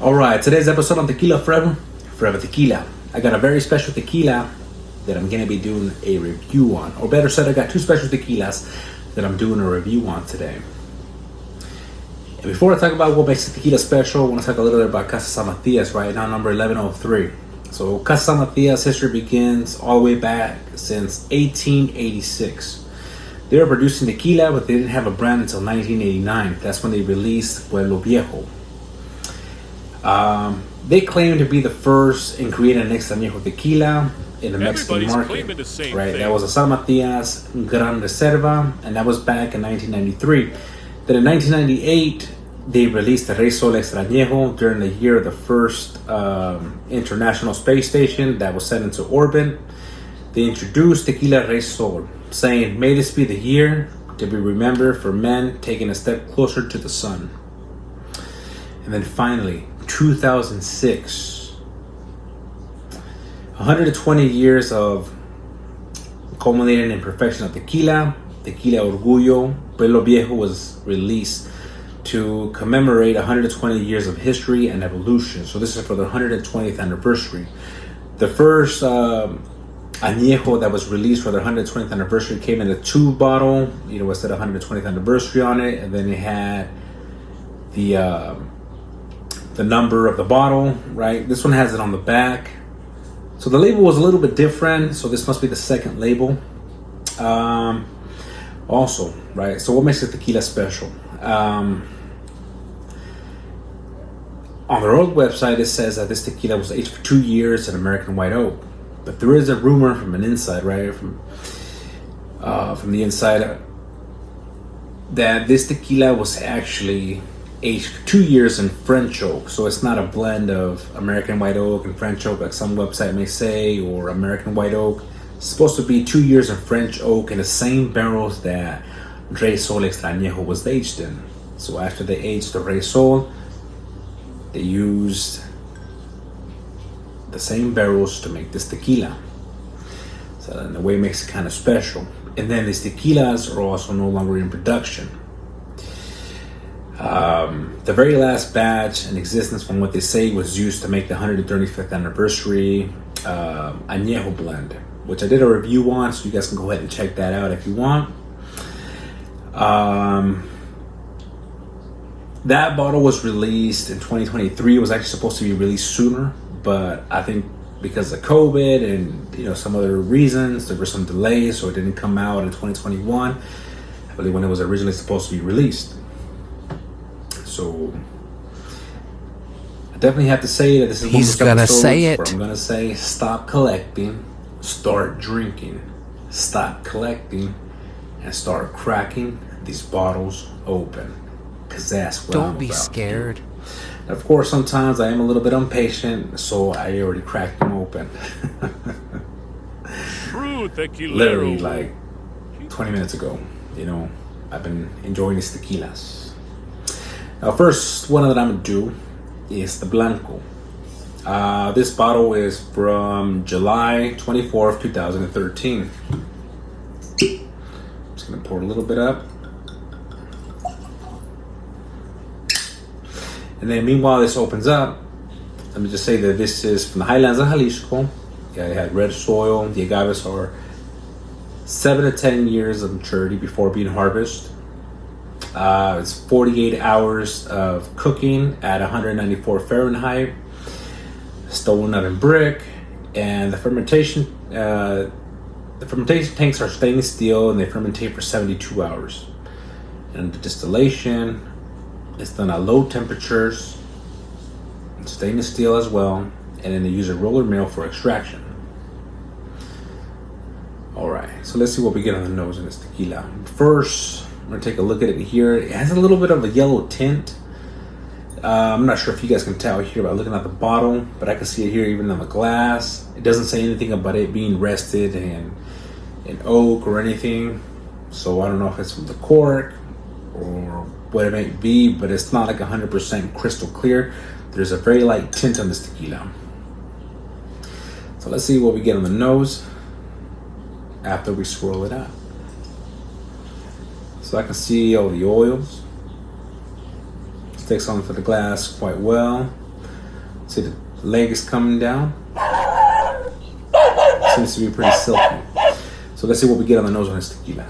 Alright, today's episode on Tequila Forever Tequila. I got a very special tequila that I'm going to be doing a review on. Or better said, I got two special tequilas that I'm doing a review on today. And before I talk about what makes the tequila special, I want to talk a little bit about Casa San Matias, right now number 1103. So Casa San Matias history begins all the way back since 1886. They were producing tequila, but they didn't have a brand until 1989. That's when they released Pueblo Viejo. They claim to be the first in creating an Añejo tequila in the Mexican market. Right, that was a San Matias Gran Reserva, and that was back in 1993. Then in 1998, they released the Rey Sol Extrañejo during the year of the first International Space Station that was sent into orbit. They introduced Tequila Rey Sol, saying, "May this be the year to be remembered for men taking a step closer to the sun." And then finally, 2006, 120 years of culminating in perfection of tequila. Tequila Orgullo, Pueblo Viejo was released to commemorate 120 years of history and evolution. So this is for the 120th anniversary. The first Añejo that was released for the 120th anniversary came in a 2-bottle. It said 120th anniversary on it, and then it had the number of the bottle, right? This one has it on the back. So the label was a little bit different, so this must be the second label. Also, right, so what makes the tequila special? On their old website, it says that this tequila was aged for 2 years in American white oak. But there is a rumor from an inside, right, from the inside, that this tequila was actually aged 2 years in French oak. So it's not a blend of American white oak and French oak like some website may say, or American white oak. It's supposed to be 2 years in French oak in the same barrels that Rey Sol Extrañejo was aged in. So after they aged the Rey Sol, they used the same barrels to make this tequila. So in a way, it makes it kind of special. And then these tequilas are also no longer in production. The very last batch in existence, from what they say, was used to make the 135th anniversary Añejo blend, which I did a review on, so you guys can go ahead and check that out if you want. That bottle was released in 2023. It was actually supposed to be released sooner, but I think because of COVID and some other reasons, there were some delays, so it didn't come out in 2021. I believe when it was originally supposed to be released. So I definitely have to say that this is one of those episodes where I'm gonna say, stop collecting, start drinking. Stop collecting and start cracking these bottles open, because that's what Don't be scared. Of course, sometimes I am a little bit impatient, so I already cracked them open. True tequila. Literally like 20 minutes ago. I've been enjoying these tequilas. Now, first one that I'm gonna do is the Blanco. This bottle is from July 24th, 2013. Just gonna pour a little bit up. And then meanwhile this opens up, let me just say that this is from the highlands of Jalisco. Yeah, it had red soil. The agaves are 7 to 10 years of maturity before being harvested. It's 48 hours of cooking at 194 Fahrenheit, stone oven brick, and the fermentation tanks are stainless steel, and they fermentate for 72 hours. And the distillation is done at low temperatures, stainless steel as well, and then they use a roller mill for extraction. All right, so let's see what we get on the nose in this tequila. First, I'm gonna take a look at it here. It has a little bit of a yellow tint. I'm not sure if you guys can tell here by looking at the bottle, but I can see it here even on the glass. It doesn't say anything about it being rested in oak or anything. So I don't know if it's from the cork or what it may be, but it's not like 100% crystal clear. There's a very light tint on this tequila. So let's see what we get on the nose after we swirl it out. So I can see all the oils. Sticks onto the glass quite well. See the leg is coming down. Seems to be pretty silky. So let's see what we get on the nose on this tequila.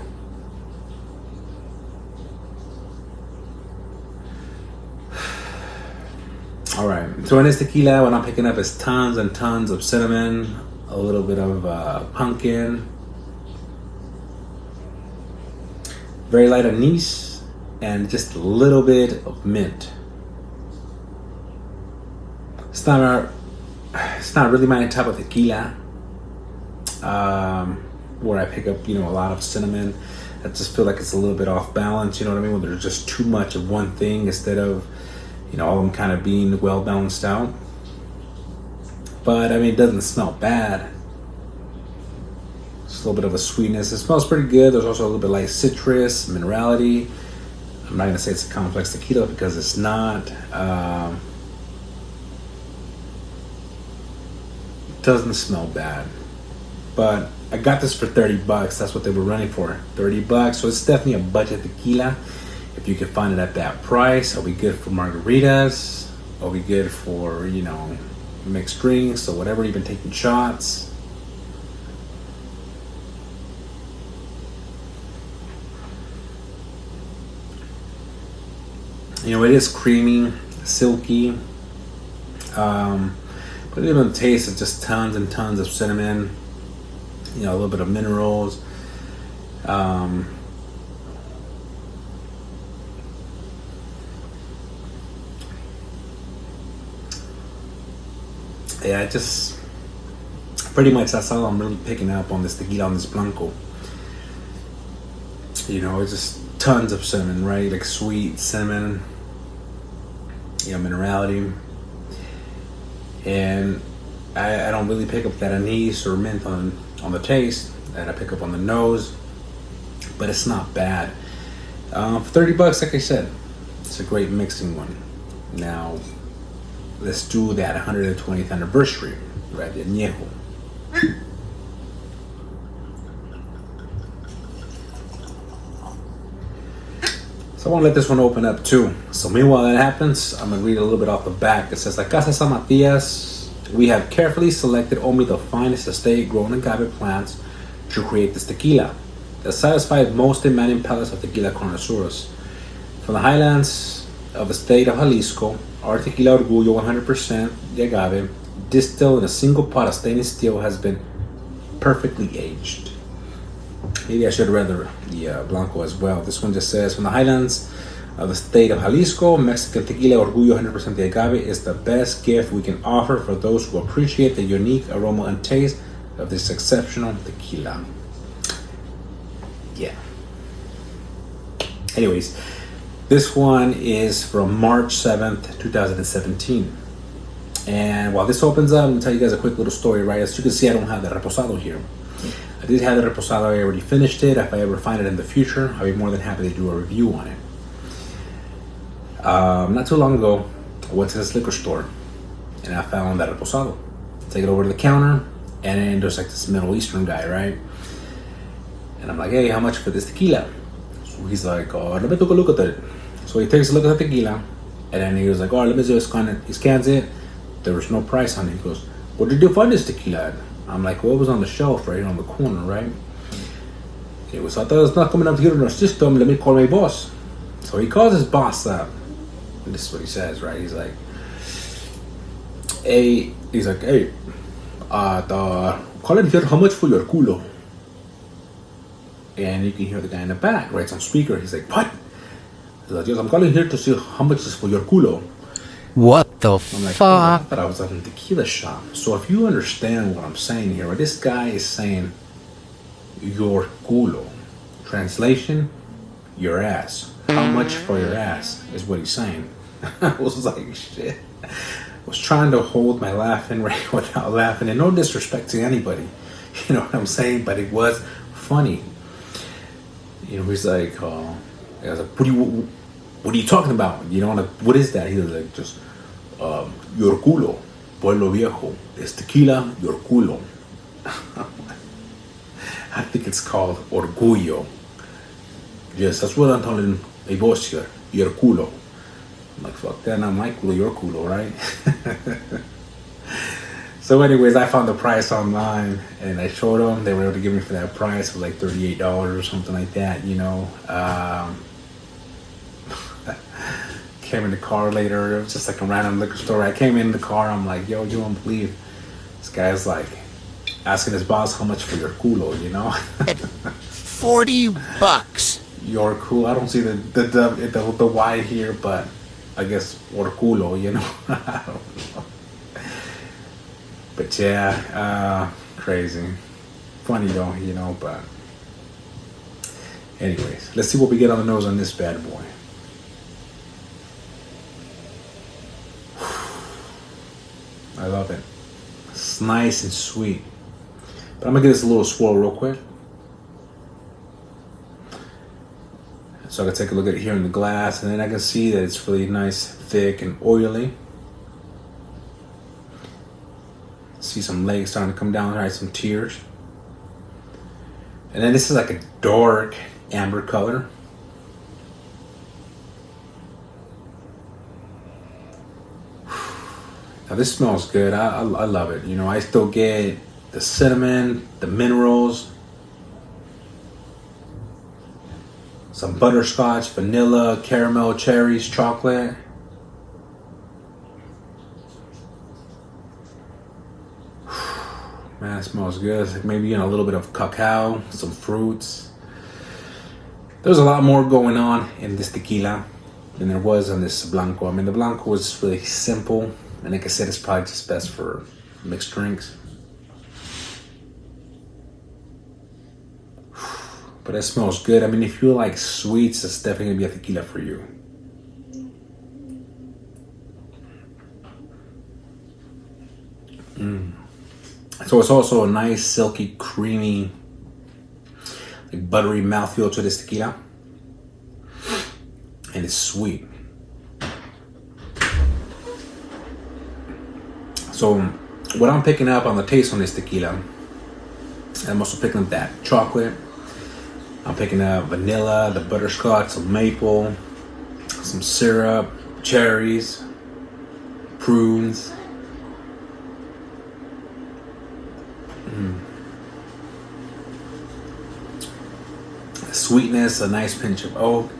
All right, so in this tequila, what I'm picking up is tons and tons of cinnamon, a little bit of pumpkin, very light anise, and just a little bit of mint. It's not really my type of tequila, where I pick up, a lot of cinnamon. I just feel like it's a little bit off balance, you know what I mean? When there's just too much of one thing instead of, all of them kind of being well balanced out. But I mean, it doesn't smell bad. It's a little bit of a sweetness. It smells pretty good. There's also a little bit like citrus, minerality. I'm not gonna say it's a complex tequila because it's not. It doesn't smell bad. But I got this for $30. That's what they were running for, $30. So it's definitely a budget tequila. If you can find it at that price, it'll be good for margaritas. It'll be good for, mixed drinks or whatever, even taking shots. It is creamy, silky. But even the taste is just tons and tons of cinnamon. A little bit of minerals. Yeah, just pretty much that's all I'm really picking up on this tequila, on this Blanco. It's just tons of cinnamon, right? Like sweet cinnamon, minerality. And I don't really pick up that anise or mint on the taste that I pick up on the nose, but it's not bad. For $30, like I said, it's a great mixing one. Now, let's do that 120th anniversary, right? The Añejo. So I want to let this one open up too. So meanwhile that happens, I'm going to read a little bit off the back. It says, La Casa San Matias, we have carefully selected only the finest estate-grown agave plants to create this tequila that satisfies most demanding palates of tequila connoisseurs. From the highlands of the state of Jalisco, our tequila Orgullo 100% de agave, distilled in a single pot of stainless steel, has been perfectly aged. Maybe I should have read the Blanco as well. This one just says, from the highlands of the state of Jalisco, Mexican tequila Orgullo 100% de agave is the best gift we can offer for those who appreciate the unique aroma and taste of this exceptional tequila. Yeah. Anyways, this one is from March 7th, 2017. And while this opens up, I'm going to tell you guys a quick little story, right? As you can see, I don't have the reposado here. I did have the reposado. I already finished it. If I ever find it in the future, I'll be more than happy to do a review on it. Not too long ago, I went to this liquor store and I found that reposado. Take it over to the counter, and then there's like this Middle Eastern guy, right? And I'm like, hey, how much for this tequila? So he's like, oh, let me take a look at it. So he takes a look at the tequila, and then he was like, oh, let me just scan it. He scans it. There was no price on it. He goes, where did you find this tequila at? I'm like, well, it was on the shelf right here on the corner, right? He was, I thought it's not coming up here in our system. Let me call my boss. So he calls his boss up. And this is what he says, right? He's like, hey, call in here, how much for your culo? And you can hear the guy in the back, right? It's on speaker. He's like, what? He's like, yes, I'm calling here to see how much is for your culo. What the I'm like, fuck? oh, I thought I was at a tequila shop. So if you understand what I'm saying here, right? This guy is saying your culo. Translation, your ass. How much for your ass is what he's saying. I was like, shit. I was trying to hold my laughing right without laughing, and no disrespect to anybody. You know what I'm saying? But it was funny. He's like, I was like, what are you talking about? Like, what is that? He was like, just, your culo, Pueblo Viejo. It's tequila, your culo. I think it's called Orgullo. Yes, that's what I'm telling a boss here, your culo. I'm like, fuck that, not my culo, your culo, right? So anyways, I found the price online and I showed them. They were able to give me for that price. It was like $38 or something like that, you know. Came in the car later. It was just like a random liquor store. I came in the car. I'm like, yo, you won't believe. This guy's like asking his boss how much for your culo, you know. $40. Your culo. I don't see the Y here, but I guess orgullo, you know. I don't know. But yeah, crazy. Funny though, you know, but anyways, let's see what we get on the nose on this bad boy. I love it. It's nice and sweet. But I'm gonna give this a little swirl real quick. So I can take a look at it here in the glass, and then I can see that it's really nice, thick, and oily. See some legs starting to come down, right? Some tears. And then this is like a dark amber color. Now this smells good. I love it. You know, I still get the cinnamon, the minerals, some butterscotch, vanilla, caramel, cherries, chocolate. Man, it smells good. It's like maybe a little bit of cacao, some fruits. There's a lot more going on in this tequila than there was on this Blanco. I mean, the Blanco was really simple. And like I said, it's probably just best for mixed drinks. But it smells good. I mean, if you like sweets, it's definitely gonna be a tequila for you. So it's also a nice, silky, creamy, like buttery mouthfeel to this tequila. And it's sweet. So what I'm picking up on the taste on this tequila, I'm also picking up that chocolate. I'm picking up vanilla, the butterscotch, some maple, some syrup, cherries, prunes. Sweetness, a nice pinch of oak.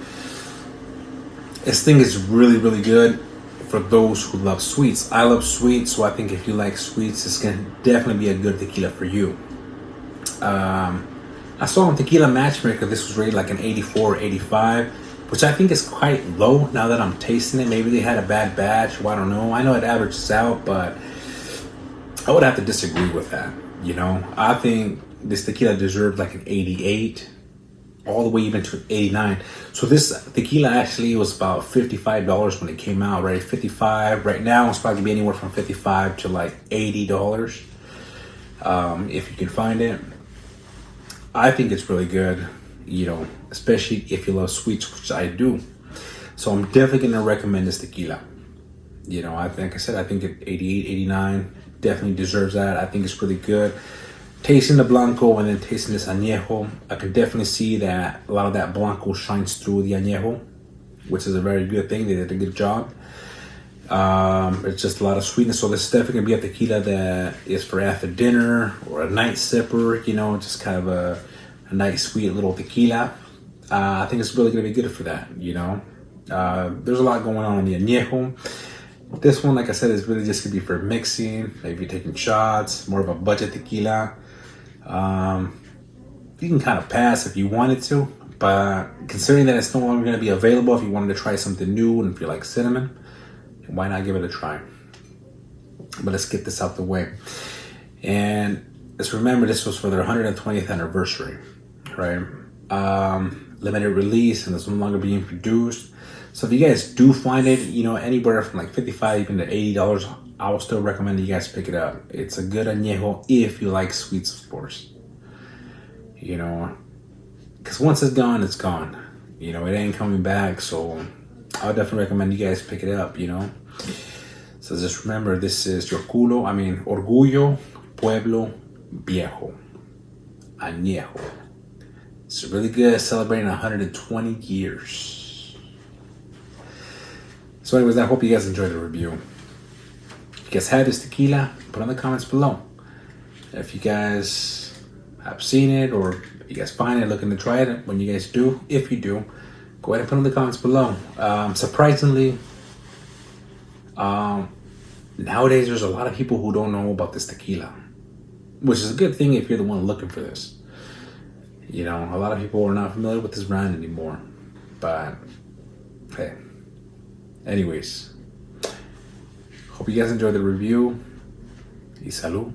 This thing is really, really good for those who love sweets. I love sweets, so I think if you like sweets, it's gonna definitely be a good tequila for you. I saw on Tequila Matchmaker this was rated like an 84, 85, which I think is quite low now that I'm tasting it. Maybe they had a bad batch, well, I don't know. I know it averages out, but I would have to disagree with that. You know, I think this tequila deserved like an 88, all the way even to 89. So this tequila actually was about $55 when it came out, right? 55 right now. It's probably be anywhere from 55 to like $80, if you can find it. I think it's really good, you know, especially if you love sweets, which I do. So I'm definitely gonna recommend this tequila. You know, I think at 88, 89 definitely deserves that. I think it's really good. Tasting the Blanco and then tasting this Añejo, I can definitely see that a lot of that Blanco shines through the Añejo, which is a very good thing. They did a good job. It's just a lot of sweetness. So this is definitely gonna be a tequila that is for after dinner or a night sipper, you know, just kind of a nice sweet little tequila. I think it's really gonna be good for that, you know. There's a lot going on in the Añejo. This one, like I said, is really just gonna be for mixing, maybe taking shots, more of a budget tequila. You can kind of pass if you wanted to, but considering that it's no longer gonna be available, if you wanted to try something new and if you like cinnamon, why not give it a try? But let's get this out the way. And let's remember this was for their 120th anniversary, right? Limited release, and it's no longer being produced. So if you guys do find it, you know, anywhere from like $55 even to $80, I will still recommend you guys pick it up. It's a good añejo if you like sweets, of course. You know, because once it's gone, it's gone. You know, it ain't coming back. So I would definitely recommend you guys pick it up, you know. So just remember, this is Orgullo, Pueblo, Viejo, Añejo. It's really good, celebrating 120 years. So anyways, I hope you guys enjoyed the review. If you guys had this tequila, put in the comments below. If you guys have seen it, or if you guys find it, looking to try it, when you guys do, if you do, go ahead and put in the comments below. Surprisingly, nowadays there's a lot of people who don't know about this tequila, which is a good thing if you're the one looking for this. You know, a lot of people are not familiar with this brand anymore. But, hey. Anyways. Hope you guys enjoyed the review. Y salud.